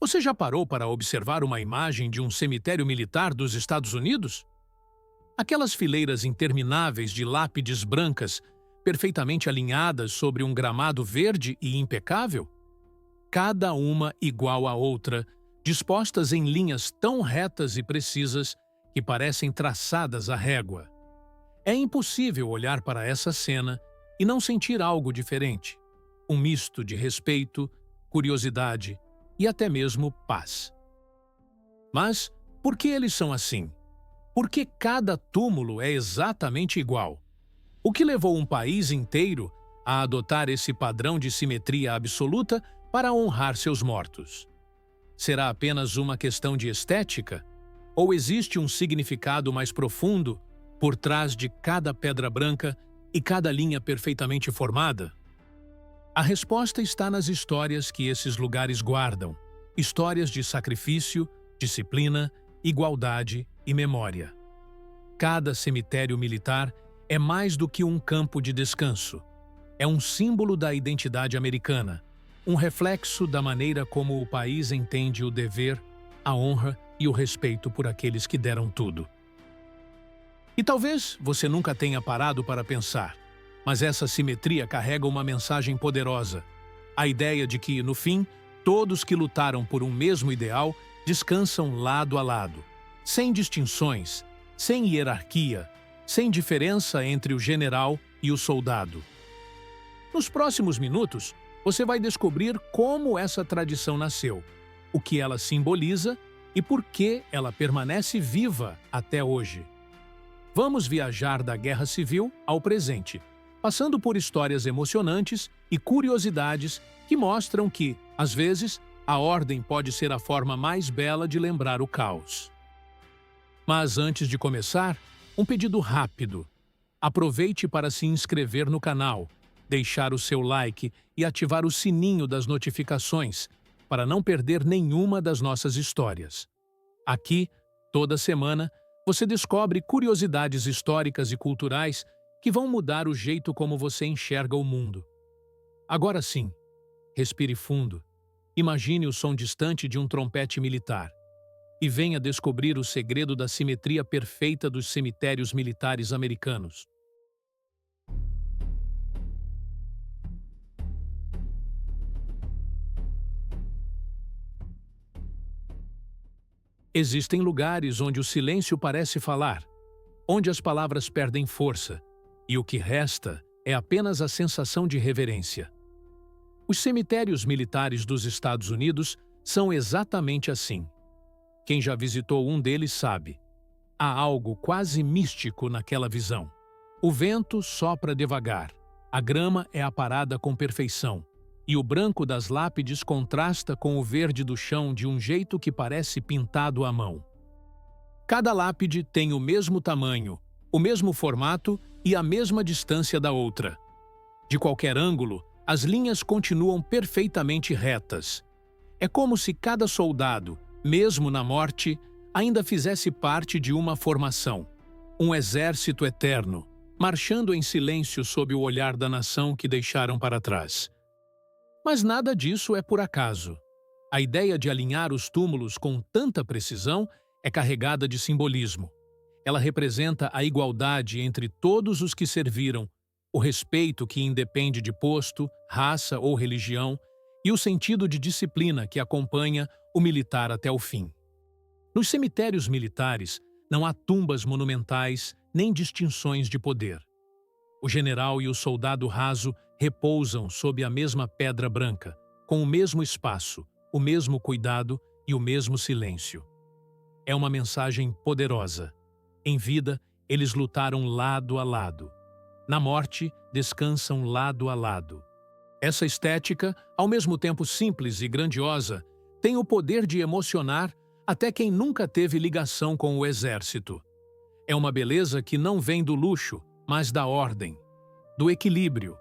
Você já parou para observar uma imagem de um cemitério militar dos Estados Unidos? Aquelas fileiras intermináveis de lápides brancas, perfeitamente alinhadas sobre um gramado verde e impecável? Cada uma igual à outra, dispostas em linhas tão retas e precisas que parecem traçadas à régua. É impossível olhar para essa cena e não sentir algo diferente. Um misto de respeito, curiosidade e até mesmo paz. Mas por que eles são assim? Por que cada túmulo é exatamente igual? O que levou um país inteiro a adotar esse padrão de simetria absoluta para honrar seus mortos? Será apenas uma questão de estética? Ou existe um significado mais profundo por trás de cada pedra branca e cada linha perfeitamente formada? A resposta está nas histórias que esses lugares guardam. Histórias de sacrifício, disciplina, igualdade e memória. Cada cemitério militar é mais do que um campo de descanso. É um símbolo da identidade americana, um reflexo da maneira como o país entende o dever, a honra e o respeito por aqueles que deram tudo. E talvez você nunca tenha parado para pensar, mas essa simetria carrega uma mensagem poderosa. A ideia de que, no fim, todos que lutaram por um mesmo ideal descansam lado a lado, sem distinções, sem hierarquia, sem diferença entre o general e o soldado. Nos próximos minutos, você vai descobrir como essa tradição nasceu, o que ela simboliza e por que ela permanece viva até hoje. Vamos viajar da Guerra Civil ao presente, passando por histórias emocionantes e curiosidades que mostram que, às vezes, a ordem pode ser a forma mais bela de lembrar o caos. Mas antes de começar, um pedido rápido. Aproveite para se inscrever no canal, deixar o seu like e ativar o sininho das notificações para não perder nenhuma das nossas histórias. Aqui, toda semana, você descobre curiosidades históricas e culturais que vão mudar o jeito como você enxerga o mundo. Agora sim, respire fundo, imagine o som distante de um trompete militar e venha descobrir o segredo da simetria perfeita dos cemitérios militares americanos. Existem lugares onde o silêncio parece falar, onde as palavras perdem força, e o que resta é apenas a sensação de reverência. Os cemitérios militares dos Estados Unidos são exatamente assim. Quem já visitou um deles sabe. Há algo quase místico naquela visão. O vento sopra devagar, a grama é aparada com perfeição, e o branco das lápides contrasta com o verde do chão de um jeito que parece pintado à mão. Cada lápide tem o mesmo tamanho, o mesmo formato e a mesma distância da outra. De qualquer ângulo, as linhas continuam perfeitamente retas. É como se cada soldado, mesmo na morte, ainda fizesse parte de uma formação, um exército eterno, marchando em silêncio sob o olhar da nação que deixaram para trás. Mas nada disso é por acaso. A ideia de alinhar os túmulos com tanta precisão é carregada de simbolismo. Ela representa a igualdade entre todos os que serviram, o respeito que independe de posto, raça ou religião, e o sentido de disciplina que acompanha o militar até o fim. Nos cemitérios militares, não há tumbas monumentais nem distinções de poder. O general e o soldado raso repousam sob a mesma pedra branca, com o mesmo espaço, o mesmo cuidado e o mesmo silêncio. É uma mensagem poderosa. Em vida, eles lutaram lado a lado. Na morte, descansam lado a lado. Essa estética, ao mesmo tempo simples e grandiosa, tem o poder de emocionar até quem nunca teve ligação com o exército. É uma beleza que não vem do luxo, mas da ordem, do equilíbrio,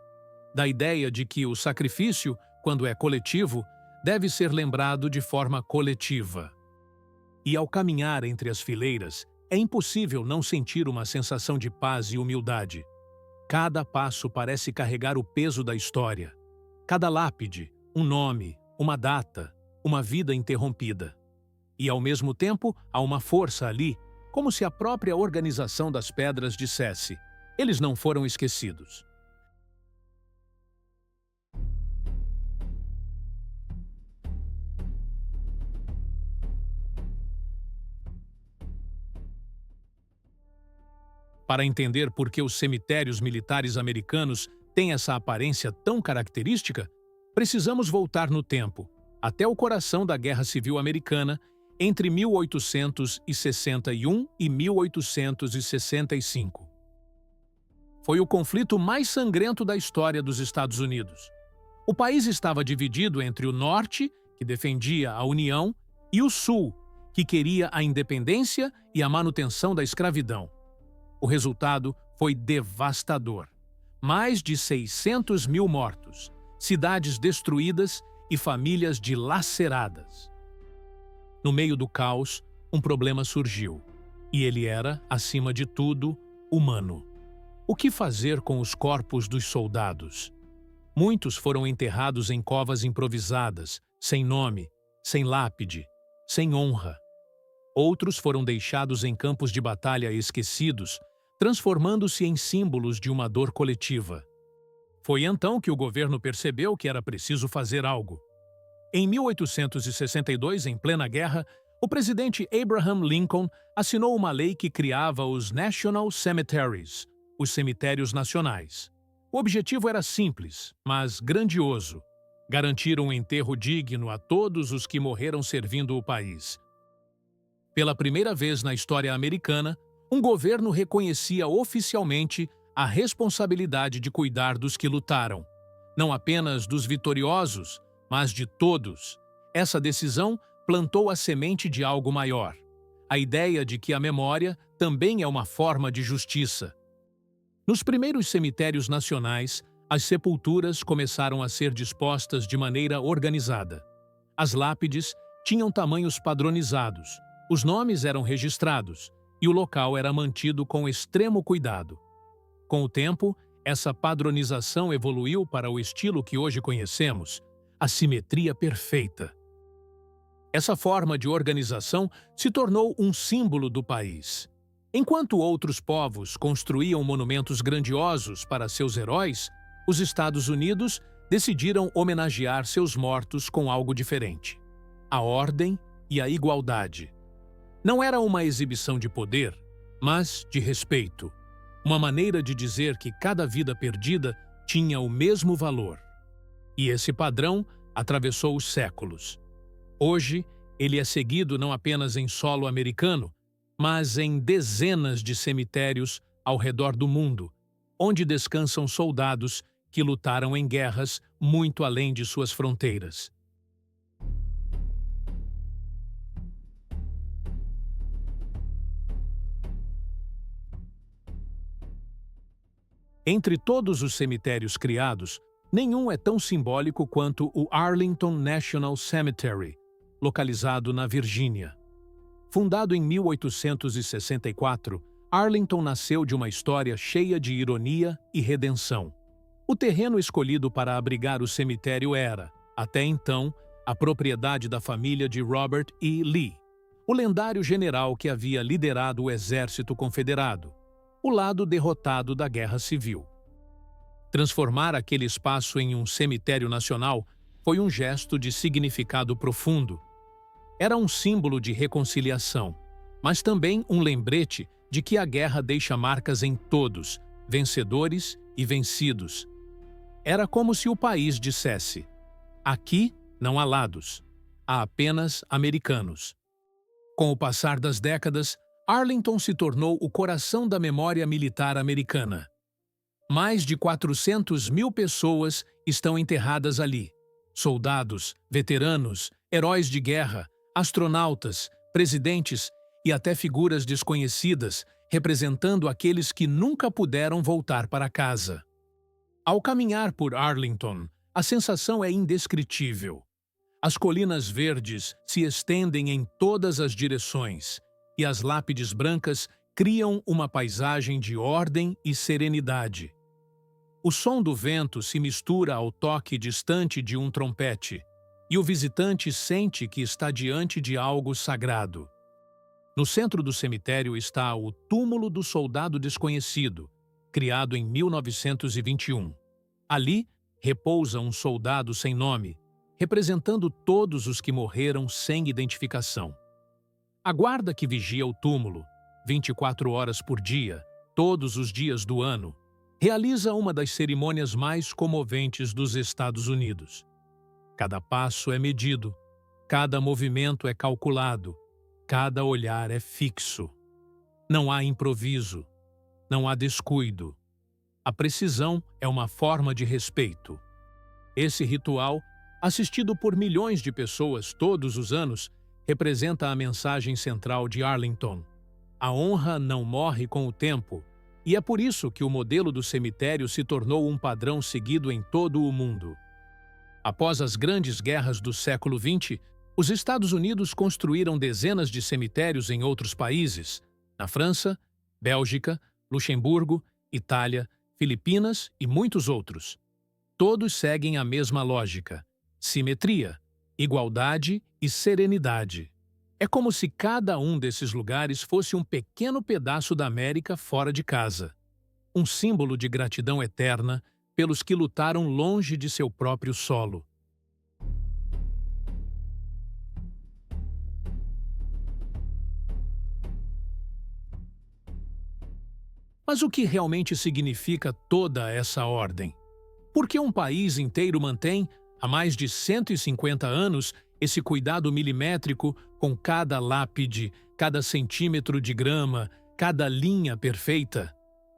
da ideia de que o sacrifício, quando é coletivo, deve ser lembrado de forma coletiva. E ao caminhar entre as fileiras, é impossível não sentir uma sensação de paz e humildade. Cada passo parece carregar o peso da história. Cada lápide, um nome, uma data, uma vida interrompida. E, ao mesmo tempo, há uma força ali, como se a própria organização das pedras dissesse: eles não foram esquecidos. Para entender por que os cemitérios militares americanos têm essa aparência tão característica, precisamos voltar no tempo, até o coração da Guerra Civil Americana, entre 1861 e 1865. Foi o conflito mais sangrento da história dos Estados Unidos. O país estava dividido entre o Norte, que defendia a União, e o Sul, que queria a independência e a manutenção da escravidão. O resultado foi devastador. Mais de 600 mil mortos, cidades destruídas e famílias dilaceradas. No meio do caos, um problema surgiu. E ele era, acima de tudo, humano. O que fazer com os corpos dos soldados? Muitos foram enterrados em covas improvisadas, sem nome, sem lápide, sem honra. Outros foram deixados em campos de batalha esquecidos, transformando-se em símbolos de uma dor coletiva. Foi então que o governo percebeu que era preciso fazer algo. Em 1862, em plena guerra, o presidente Abraham Lincoln assinou uma lei que criava os National Cemeteries, os cemitérios nacionais. O objetivo era simples, mas grandioso: garantir um enterro digno a todos os que morreram servindo o país. Pela primeira vez na história americana, um governo reconhecia oficialmente a responsabilidade de cuidar dos que lutaram, não apenas dos vitoriosos, mas de todos. Essa decisão plantou a semente de algo maior, a ideia de que a memória também é uma forma de justiça. Nos primeiros cemitérios nacionais, as sepulturas começaram a ser dispostas de maneira organizada. As lápides tinham tamanhos padronizados, os nomes eram registrados, e o local era mantido com extremo cuidado. Com o tempo, essa padronização evoluiu para o estilo que hoje conhecemos, a simetria perfeita. Essa forma de organização se tornou um símbolo do país. Enquanto outros povos construíam monumentos grandiosos para seus heróis, os Estados Unidos decidiram homenagear seus mortos com algo diferente: a ordem e a igualdade. Não era uma exibição de poder, mas de respeito. Uma maneira de dizer que cada vida perdida tinha o mesmo valor. E esse padrão atravessou os séculos. Hoje, ele é seguido não apenas em solo americano, mas em dezenas de cemitérios ao redor do mundo, onde descansam soldados que lutaram em guerras muito além de suas fronteiras. Entre todos os cemitérios criados, nenhum é tão simbólico quanto o Arlington National Cemetery, localizado na Virgínia. Fundado em 1864, Arlington nasceu de uma história cheia de ironia e redenção. O terreno escolhido para abrigar o cemitério era, até então, a propriedade da família de Robert E. Lee, o lendário general que havia liderado o exército confederado, o lado derrotado da Guerra Civil. Transformar aquele espaço em um cemitério nacional foi um gesto de significado profundo. Era um símbolo de reconciliação, mas também um lembrete de que a guerra deixa marcas em todos, vencedores e vencidos. Era como se o país dissesse: aqui não há lados, há apenas americanos. Com o passar das décadas, Arlington se tornou o coração da memória militar americana. Mais de 400 mil pessoas estão enterradas ali. Soldados, veteranos, heróis de guerra, astronautas, presidentes e até figuras desconhecidas, representando aqueles que nunca puderam voltar para casa. Ao caminhar por Arlington, a sensação é indescritível. As colinas verdes se estendem em todas as direções, e as lápides brancas criam uma paisagem de ordem e serenidade. O som do vento se mistura ao toque distante de um trompete, e o visitante sente que está diante de algo sagrado. No centro do cemitério está o Túmulo do Soldado Desconhecido, criado em 1921. Ali repousa um soldado sem nome, representando todos os que morreram sem identificação. A guarda que vigia o túmulo, 24 horas por dia, todos os dias do ano, realiza uma das cerimônias mais comoventes dos Estados Unidos. Cada passo é medido, cada movimento é calculado, cada olhar é fixo. Não há improviso, não há descuido. A precisão é uma forma de respeito. Esse ritual, assistido por milhões de pessoas todos os anos, representa a mensagem central de Arlington. A honra não morre com o tempo, e é por isso que o modelo do cemitério se tornou um padrão seguido em todo o mundo. Após as grandes guerras do século XX, os Estados Unidos construíram dezenas de cemitérios em outros países, na França, Bélgica, Luxemburgo, Itália, Filipinas e muitos outros. Todos seguem a mesma lógica: simetria, igualdade e serenidade. É como se cada um desses lugares fosse um pequeno pedaço da América fora de casa. Um símbolo de gratidão eterna pelos que lutaram longe de seu próprio solo. Mas o que realmente significa toda essa ordem? Por que um país inteiro mantém, há mais de 150 anos, esse cuidado milimétrico com cada lápide, cada centímetro de grama, cada linha perfeita?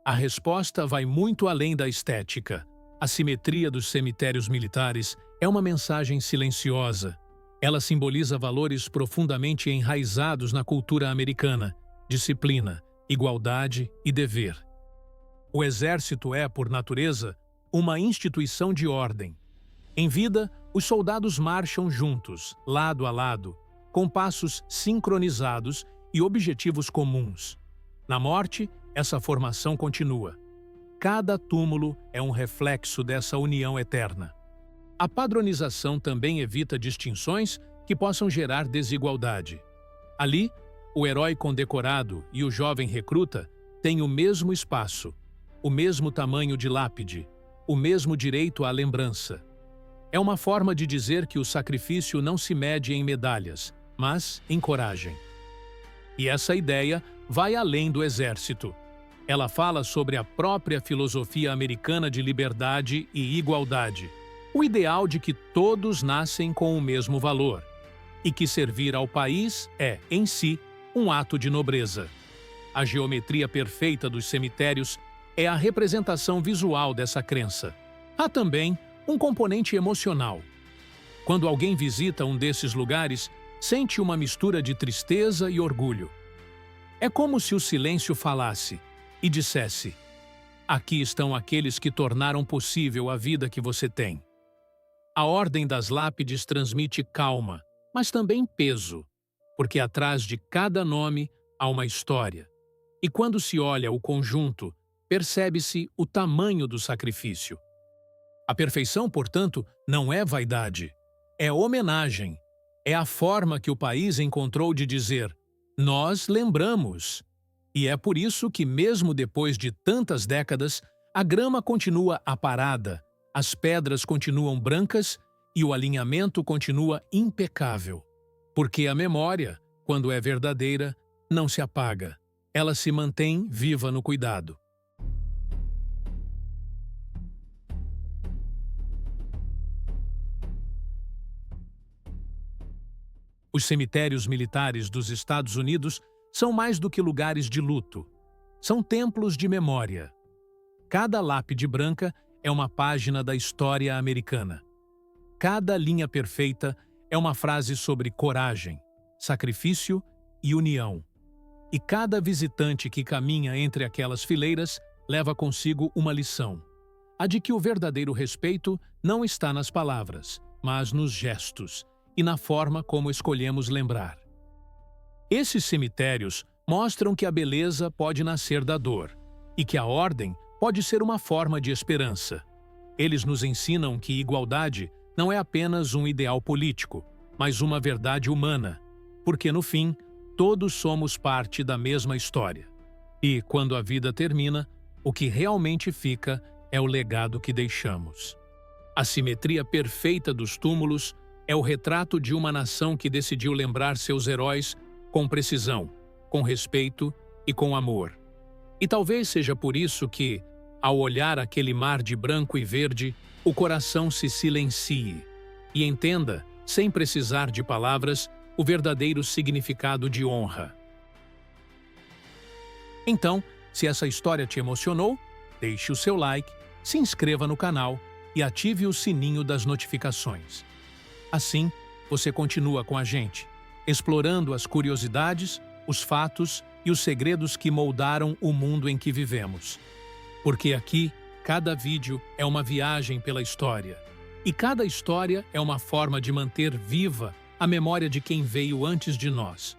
A resposta vai muito além da estética. A simetria dos cemitérios militares é uma mensagem silenciosa. Ela simboliza valores profundamente enraizados na cultura americana: disciplina, igualdade e dever. O exército é, por natureza, uma instituição de ordem. Em vida, os soldados marcham juntos, lado a lado, com passos sincronizados e objetivos comuns. Na morte, essa formação continua. Cada túmulo é um reflexo dessa união eterna. A padronização também evita distinções que possam gerar desigualdade. Ali, o herói condecorado e o jovem recruta têm o mesmo espaço, o mesmo tamanho de lápide, o mesmo direito à lembrança. É uma forma de dizer que o sacrifício não se mede em medalhas, mas em coragem. E essa ideia vai além do exército. Ela fala sobre a própria filosofia americana de liberdade e igualdade, o ideal de que todos nascem com o mesmo valor, e que servir ao país é, em si, um ato de nobreza. A geometria perfeita dos cemitérios é a representação visual dessa crença. Há também um componente emocional. Quando alguém visita um desses lugares, sente uma mistura de tristeza e orgulho. É como se o silêncio falasse e dissesse: aqui estão aqueles que tornaram possível a vida que você tem. A ordem das lápides transmite calma, mas também peso, porque atrás de cada nome há uma história. E quando se olha o conjunto, percebe-se o tamanho do sacrifício. A perfeição, portanto, não é vaidade, é homenagem. É a forma que o país encontrou de dizer: nós lembramos. E é por isso que, mesmo depois de tantas décadas, a grama continua aparada, as pedras continuam brancas e o alinhamento continua impecável. Porque a memória, quando é verdadeira, não se apaga. Ela se mantém viva no cuidado. Os cemitérios militares dos Estados Unidos são mais do que lugares de luto. São templos de memória. Cada lápide branca é uma página da história americana. Cada linha perfeita é uma frase sobre coragem, sacrifício e união. E cada visitante que caminha entre aquelas fileiras leva consigo uma lição: a de que o verdadeiro respeito não está nas palavras, mas nos gestos e na forma como escolhemos lembrar. Esses cemitérios mostram que a beleza pode nascer da dor e que a ordem pode ser uma forma de esperança. Eles nos ensinam que igualdade não é apenas um ideal político, mas uma verdade humana, porque no fim, todos somos parte da mesma história. E, quando a vida termina, o que realmente fica é o legado que deixamos. A simetria perfeita dos túmulos é o retrato de uma nação que decidiu lembrar seus heróis com precisão, com respeito e com amor. E talvez seja por isso que, ao olhar aquele mar de branco e verde, o coração se silencie e entenda, sem precisar de palavras, o verdadeiro significado de honra. Então, se essa história te emocionou, deixe o seu like, se inscreva no canal e ative o sininho das notificações. Assim, você continua com a gente, explorando as curiosidades, os fatos e os segredos que moldaram o mundo em que vivemos. Porque aqui, cada vídeo é uma viagem pela história. E cada história é uma forma de manter viva a memória de quem veio antes de nós.